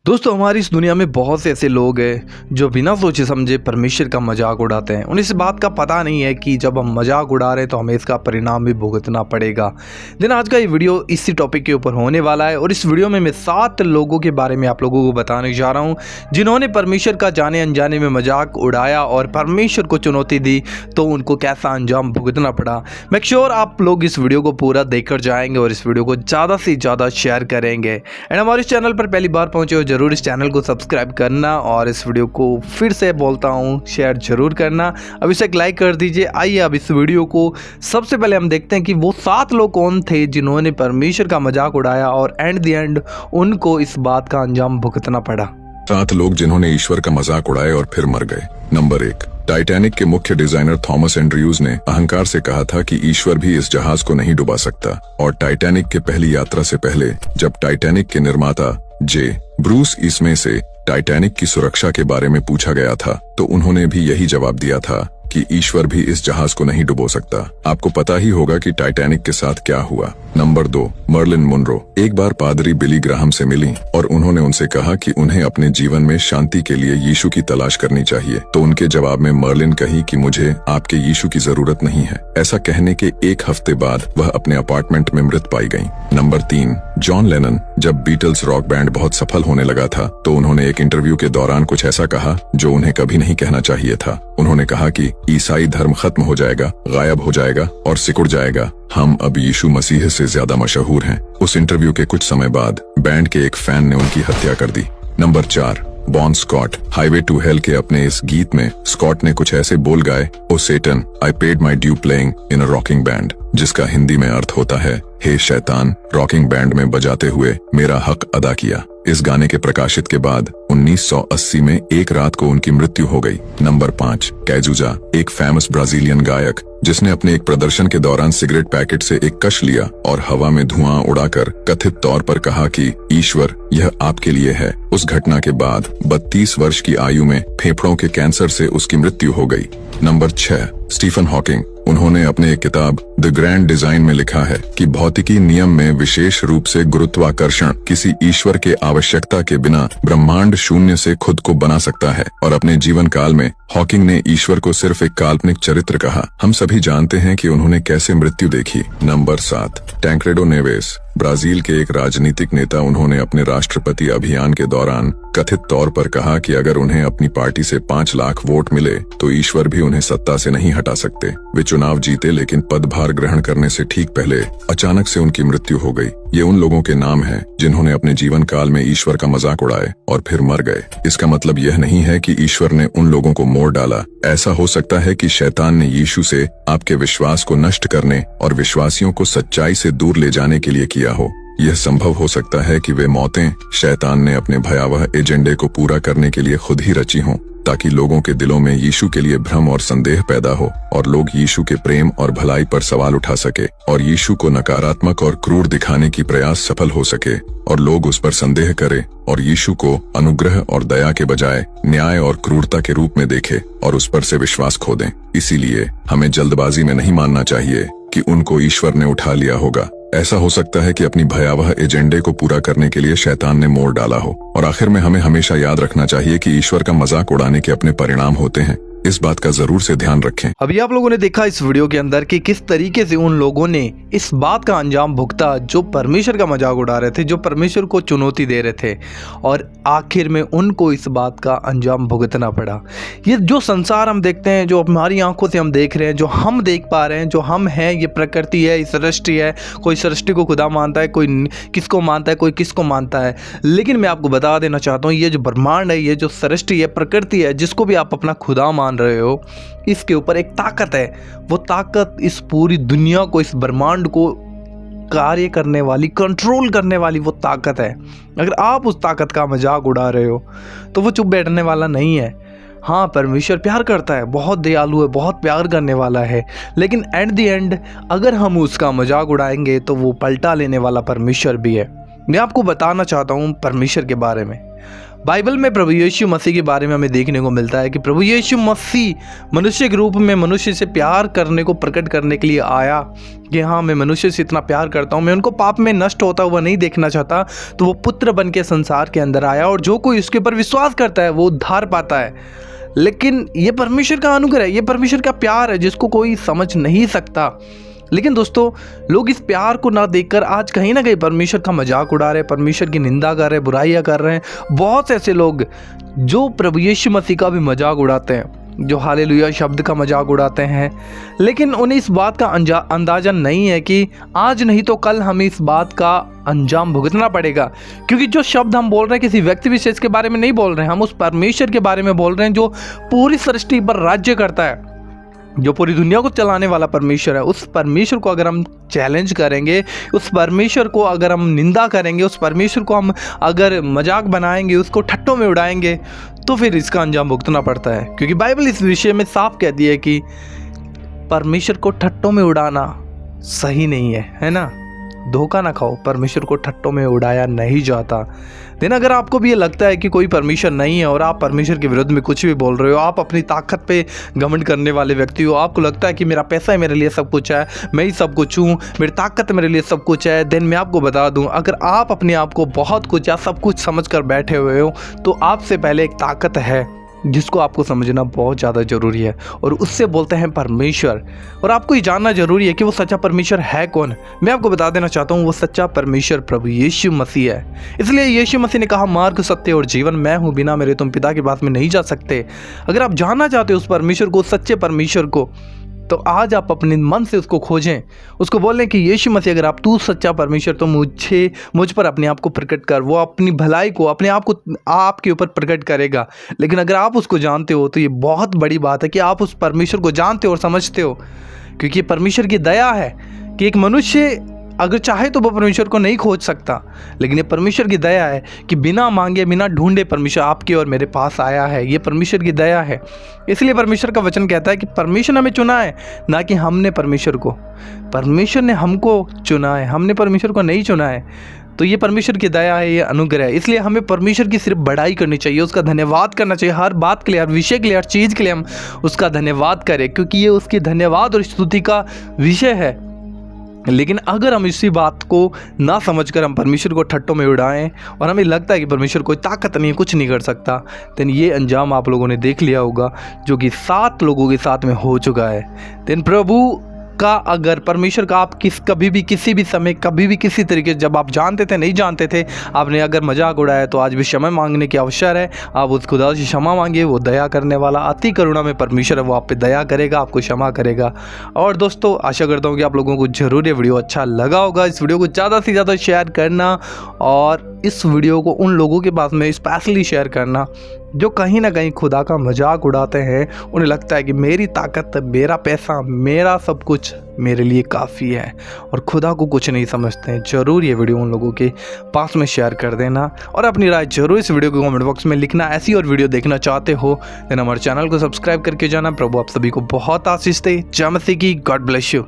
दोस्तों, हमारी इस दुनिया में बहुत से ऐसे लोग हैं जो बिना सोचे समझे परमेश्वर का मजाक उड़ाते हैं। उन्हें इस बात का पता नहीं है कि जब हम मजाक उड़ा रहे हैं तो हमें इसका परिणाम भी भुगतना पड़ेगा। लेकिन आज का ये वीडियो इसी टॉपिक के ऊपर होने वाला है और इस वीडियो में मैं 7 लोगों के बारे में आप लोगों को बताने जा रहा हूँ जिन्होंने परमेश्वर का जाने अनजाने में मजाक उड़ाया और परमेश्वर को चुनौती दी तो उनको कैसा अंजाम भुगतना पड़ा। मेक श्योर आप लोग इस वीडियो को पूरा देखकर जाएंगे और इस वीडियो को ज़्यादा से ज़्यादा शेयर करेंगे। एंड हमारे इस चैनल पर पहली बार पहुंचे हो जरूर इस चैनल को सब्सक्राइब करना और इस वीडियो को फिर से बोलता हूं शेयर जरूर करना। अब इसे एक लाइक कर दीजिए। आइए अब इस वीडियो को सबसे पहले हम देखते हैं कि वो 7 लोग कौन थे जिन्होंने परमेश्वर का मजाक उड़ाया और एट द एंड उनको इस बात का अंजाम भुगतना पड़ा। 7 लोग जिन्होंने ईश्वर का मजाक उड़ाया और फिर मर गए। नंबर 1, टाइटैनिक के मुख्य डिजाइनर थॉमस एंड्रयूज ने अहंकार से कहा था कि ईश्वर भी इस जहाज को नहीं डुबा सकता। और टाइटैनिक के पहली यात्रा से पहले जब टाइटैनिक के निर्माता जे ब्रूस इसमें से टाइटैनिक की सुरक्षा के बारे में पूछा गया था तो उन्होंने भी यही जवाब दिया था कि ईश्वर भी इस जहाज को नहीं डुबो सकता। आपको पता ही होगा कि टाइटैनिक के साथ क्या हुआ। नंबर 2, मर्लिन मुनरो एक बार पादरी बिली ग्राहम से मिली और उन्होंने उनसे कहा कि उन्हें अपने जीवन में शांति के लिए यीशु की तलाश करनी चाहिए। तो उनके जवाब में मर्लिन कही कि मुझे आपके यीशु की जरूरत नहीं है। ऐसा कहने के 1 हफ्ते बाद वह अपने अपार्टमेंट में मृत पाई गयी। नंबर 3, जॉन लेनन जब बीटल्स रॉक बैंड बहुत सफल होने लगा था तो उन्होंने एक इंटरव्यू के दौरान कुछ ऐसा कहा जो उन्हें कभी नहीं कहना चाहिए था। उन्होंने कहा कि ईसाई धर्म खत्म हो जाएगा, गायब हो जाएगा और सिकुड़ जाएगा। हम अब यीशु मसीह से ज्यादा मशहूर हैं। उस इंटरव्यू के कुछ समय बाद बैंड के एक फैन ने उनकी हत्या कर दी। Number 4, Bon Scott highway to hell के अपने इस गीत में स्कॉट ने कुछ ऐसे बोल गाए, oh Satan I paid my due playing in a rocking band, जिसका हिंदी में अर्थ होता है, हे शैतान, रॉकिंग बैंड में बजाते हुए मेरा हक अदा किया। इस गाने के प्रकाशित के बाद 1980 में एक रात को उनकी मृत्यु हो गई। नंबर 5, कैजुजा एक फेमस ब्राजीलियन गायक जिसने अपने एक प्रदर्शन के दौरान सिगरेट पैकेट से एक कश लिया और हवा में धुआं उड़ाकर कथित तौर पर कहा कि ईश्वर यह आपके लिए है। उस घटना के बाद 32 वर्ष की आयु में फेफड़ों के कैंसर से उसकी मृत्यु हो गई। नंबर 6, स्टीफन हॉकिंग उन्होंने अपने एक किताब द ग्रैंड डिजाइन में लिखा है कि भौतिकी नियम में विशेष रूप से गुरुत्वाकर्षण किसी ईश्वर के आवश्यकता के बिना ब्रह्मांड शून्य से खुद को बना सकता है। और अपने जीवन काल में हॉकिंग ने ईश्वर को सिर्फ एक काल्पनिक चरित्र कहा। हम सभी जानते हैं कि उन्होंने कैसे मृत्यु देखी। नंबर 7, टैंक्रेडो नेवेस ब्राजील के एक राजनीतिक नेता। उन्होंने अपने राष्ट्रपति अभियान के दौरान कथित तौर पर कहा कि अगर उन्हें अपनी पार्टी से 5 लाख वोट मिले तो ईश्वर भी उन्हें सत्ता से नहीं हटा सकते। वे चुनाव जीते लेकिन पदभार ग्रहण करने से ठीक पहले अचानक से उनकी मृत्यु हो गई। ये उन लोगों के नाम हैं जिन्होंने अपने जीवन काल में ईश्वर का मजाक उड़ाए और फिर मर गए। इसका मतलब यह नहीं है कि ईश्वर ने उन लोगों को मोड़ डाला। ऐसा हो सकता है कि शैतान ने यीशु से आपके विश्वास को नष्ट करने और विश्वासियों को सच्चाई से दूर ले जाने के लिए किया हो। यह संभव हो सकता है कि वे मौतें शैतान ने अपने भयावह एजेंडे को पूरा करने के लिए खुद ही रची हों, ताकि लोगों के दिलों में यीशु के लिए भ्रम और संदेह पैदा हो और लोग यीशु के प्रेम और भलाई पर सवाल उठा सके और यीशु को नकारात्मक और क्रूर दिखाने की प्रयास सफल हो सके और लोग उस पर संदेह करें और यीशु को अनुग्रह और दया के बजाय न्याय और क्रूरता के रूप में देखे और उस पर से विश्वास खो दें। इसीलिए हमें जल्दबाजी में नहीं मानना चाहिए कि उनको ईश्वर ने उठा लिया होगा। ऐसा हो सकता है कि अपनी भयावह एजेंडे को पूरा करने के लिए शैतान ने मोड़ डाला हो। और आखिर में हमें हमेशा याद रखना चाहिए कि ईश्वर का मजाक उड़ाने के अपने परिणाम होते हैं। इस बात का जरूर से ध्यान रखें। अभी आप लोगों ने देखा इस वीडियो के अंदर कि किस तरीके से उन लोगों ने इस बात का अंजाम भुगता जो परमेश्वर का मजाक उड़ा रहे थे, जो परमेश्वर को चुनौती दे रहे थे और आखिर में उनको इस बात का अंजाम भुगतना पड़ा। ये जो संसार हम देखते हैं, जो हमारी आंखों से हम देख रहे हैं, जो हम देख पा रहे हैं, जो हम हैं, ये प्रकृति है, सृष्टि है। कोई सृष्टि को खुदा मानता है, कोई किसको मानता है, कोई किसको मानता है। लेकिन मैं आपको बता देना चाहता हूँ ये जो ब्रह्मांड है, ये जो सृष्टि है, प्रकृति है, जिसको भी आप अपना खुदा मान रहे हो, इसके ऊपर एक ताकत है। वो ताकत इस पूरी दुनिया को, इस ब्रह्मांड को कार्य करने वाली, कंट्रोल करने वाली वो ताकत है। अगर आप उस ताकत का मजाक उड़ा रहे हो तो वो चुप बैठने वाला नहीं है। हाँ, परमेश्वर प्यार करता है, बहुत दयालु है, बहुत प्यार करने वाला है, लेकिन एट द एंड अगर हम उसका मजाक उड़ाएंगे तो वो पलटा लेने वाला परमेश्वर भी है। मैं आपको बताना चाहता हूँ परमेश्वर के बारे में। बाइबल में प्रभु यीशु मसीह के बारे में हमें देखने को मिलता है कि प्रभु यीशु मसीह मनुष्य के रूप में मनुष्य से प्यार करने को प्रकट करने के लिए आया कि हाँ, मैं मनुष्य से इतना प्यार करता हूँ, मैं उनको पाप में नष्ट होता हुआ नहीं देखना चाहता। तो वो पुत्र बन के संसार के अंदर आया और जो कोई उसके ऊपर विश्वास करता है वो उद्धार पाता है। लेकिन ये परमेश्वर का अनुग्रह है, ये परमेश्वर का प्यार है जिसको कोई समझ नहीं सकता। लेकिन दोस्तों, लोग इस प्यार को ना देखकर आज कहीं ना कहीं परमेश्वर का मजाक उड़ा रहे हैं, परमेश्वर की निंदा कर रहे हैं, बुराइयां कर रहे हैं। बहुत से ऐसे लोग जो प्रभु यीशु मसीह का भी मजाक उड़ाते हैं, जो हालेलुया शब्द का मजाक उड़ाते हैं, लेकिन उन्हें इस बात का अंदाजा नहीं है कि आज नहीं तो कल हमें इस बात का अंजाम भुगतना पड़ेगा। क्योंकि जो शब्द हम बोल रहे हैं किसी व्यक्ति विशेष के बारे में नहीं बोल रहे हैं, हम उस परमेश्वर के बारे में बोल रहे हैं जो पूरी सृष्टि पर राज्य करता है, जो पूरी दुनिया को चलाने वाला परमेश्वर है। उस परमेश्वर को अगर हम चैलेंज करेंगे, उस परमेश्वर को अगर हम निंदा करेंगे, उस परमेश्वर को हम अगर मजाक बनाएंगे, उसको ठट्टों में उड़ाएंगे, तो फिर इसका अंजाम भुगतना पड़ता है। क्योंकि बाइबल इस विषय में साफ कहती है कि परमेश्वर को ठट्टों में उड़ाना सही नहीं है ना। धोखा ना खाओ, परमेश्वर को ठट्टों में उड़ाया नहीं जाता। लेकिन अगर आपको भी ये लगता है कि कोई परमेश्वर नहीं है और आप परमेश्वर के विरुद्ध में कुछ भी बोल रहे हो, आप अपनी ताकत पे घमंड करने वाले व्यक्ति हो, आपको लगता है कि मेरा पैसा ही मेरे लिए सब कुछ है, मैं ही सब कुछ हूँ, मेरी ताकत मेरे लिए सब कुछ है, देन मैं आपको बता दूँ, अगर आप अपने आप को बहुत कुछ या सब कुछ समझ कर बैठे हुए हो तो आपसे पहले एक ताकत है जिसको आपको समझना बहुत ज़्यादा ज़रूरी है, और उससे बोलते हैं परमेश्वर। और आपको ये जानना ज़रूरी है कि वो सच्चा परमेश्वर है कौन। मैं आपको बता देना चाहता हूँ, वो सच्चा परमेश्वर प्रभु यीशु मसीह है। इसलिए यीशु मसीह ने कहा, मार्ग, सत्य और जीवन मैं हूँ, बिना मेरे तुम पिता के पास में नहीं जा सकते। अगर आप जानना चाहते हो उस परमेश्वर को, सच्चे परमेश्वर को, तो आज आप अपने मन से उसको खोजें, उसको बोलें कि यीशु मसीह अगर आप तू सच्चा परमेश्वर तो मुझ पर अपने आप को प्रकट कर। वो अपनी भलाई को, अपने आप को आपके ऊपर प्रकट करेगा। लेकिन अगर आप उसको जानते हो तो ये बहुत बड़ी बात है कि आप उस परमेश्वर को जानते हो और समझते हो। क्योंकि परमेश्वर की दया है कि एक मनुष्य अगर चाहे तो वो परमेश्वर को नहीं खोज सकता, लेकिन ये परमेश्वर की दया है कि बिना मांगे, बिना ढूंढे परमेश्वर आपके और मेरे पास आया है। ये परमेश्वर की दया है। इसलिए परमेश्वर का वचन कहता है कि परमेश्वर ने हमें चुना है, ना कि हमने परमेश्वर को। परमेश्वर ने हमको चुना है, हमने परमेश्वर को नहीं चुना है। तो ये परमेश्वर की दया है, ये अनुग्रह है। इसलिए हमें परमेश्वर की सिर्फ बड़ाई करनी चाहिए, उसका धन्यवाद करना चाहिए। हर बात के लिए, हर विषय के लिए, हर चीज़ के लिए हम उसका धन्यवाद करें, क्योंकि ये उसकी धन्यवाद और स्तुति का विषय है। लेकिन अगर हम इसी बात को ना समझकर हम परमेश्वर को ठट्टों में उड़ाएं और हमें लगता है कि परमेश्वर कोई ताकत नहीं है, कुछ नहीं कर सकता, तो ये अंजाम आप लोगों ने देख लिया होगा जो कि 7 लोगों के साथ में हो चुका है। देन प्रभु का, अगर परमेश्वर का आप कभी भी किसी भी समय, कभी भी किसी तरीके से, जब आप जानते थे, नहीं जानते थे, आपने अगर मजाक उड़ाया तो आज भी क्षमा मांगने की अवसर है। आप उस खुदा से क्षमा मांगिए। वो दया करने वाला, अति करुणा में परमेश्वर है, वो आप पे दया करेगा, आपको क्षमा करेगा। और दोस्तों, आशा करता हूँ कि आप लोगों को जरूर ये वीडियो अच्छा लगा होगा। इस वीडियो को ज़्यादा से ज़्यादा शेयर करना और इस वीडियो को उन लोगों के पास में स्पेशली शेयर करना जो कहीं ना कहीं खुदा का मजाक उड़ाते हैं। उन्हें लगता है कि मेरी ताकत, मेरा पैसा, मेरा सब कुछ मेरे लिए काफ़ी है और खुदा को कुछ नहीं समझते हैं। ज़रूर ये वीडियो उन लोगों के पास में शेयर कर देना और अपनी राय जरूर इस वीडियो को कमेंट बॉक्स में लिखना। ऐसी और वीडियो देखना चाहते हो देन हमारे चैनल को सब्सक्राइब करके जाना। प्रभु आप सभी को बहुत आशीष दे। जय मसीह की। God bless you.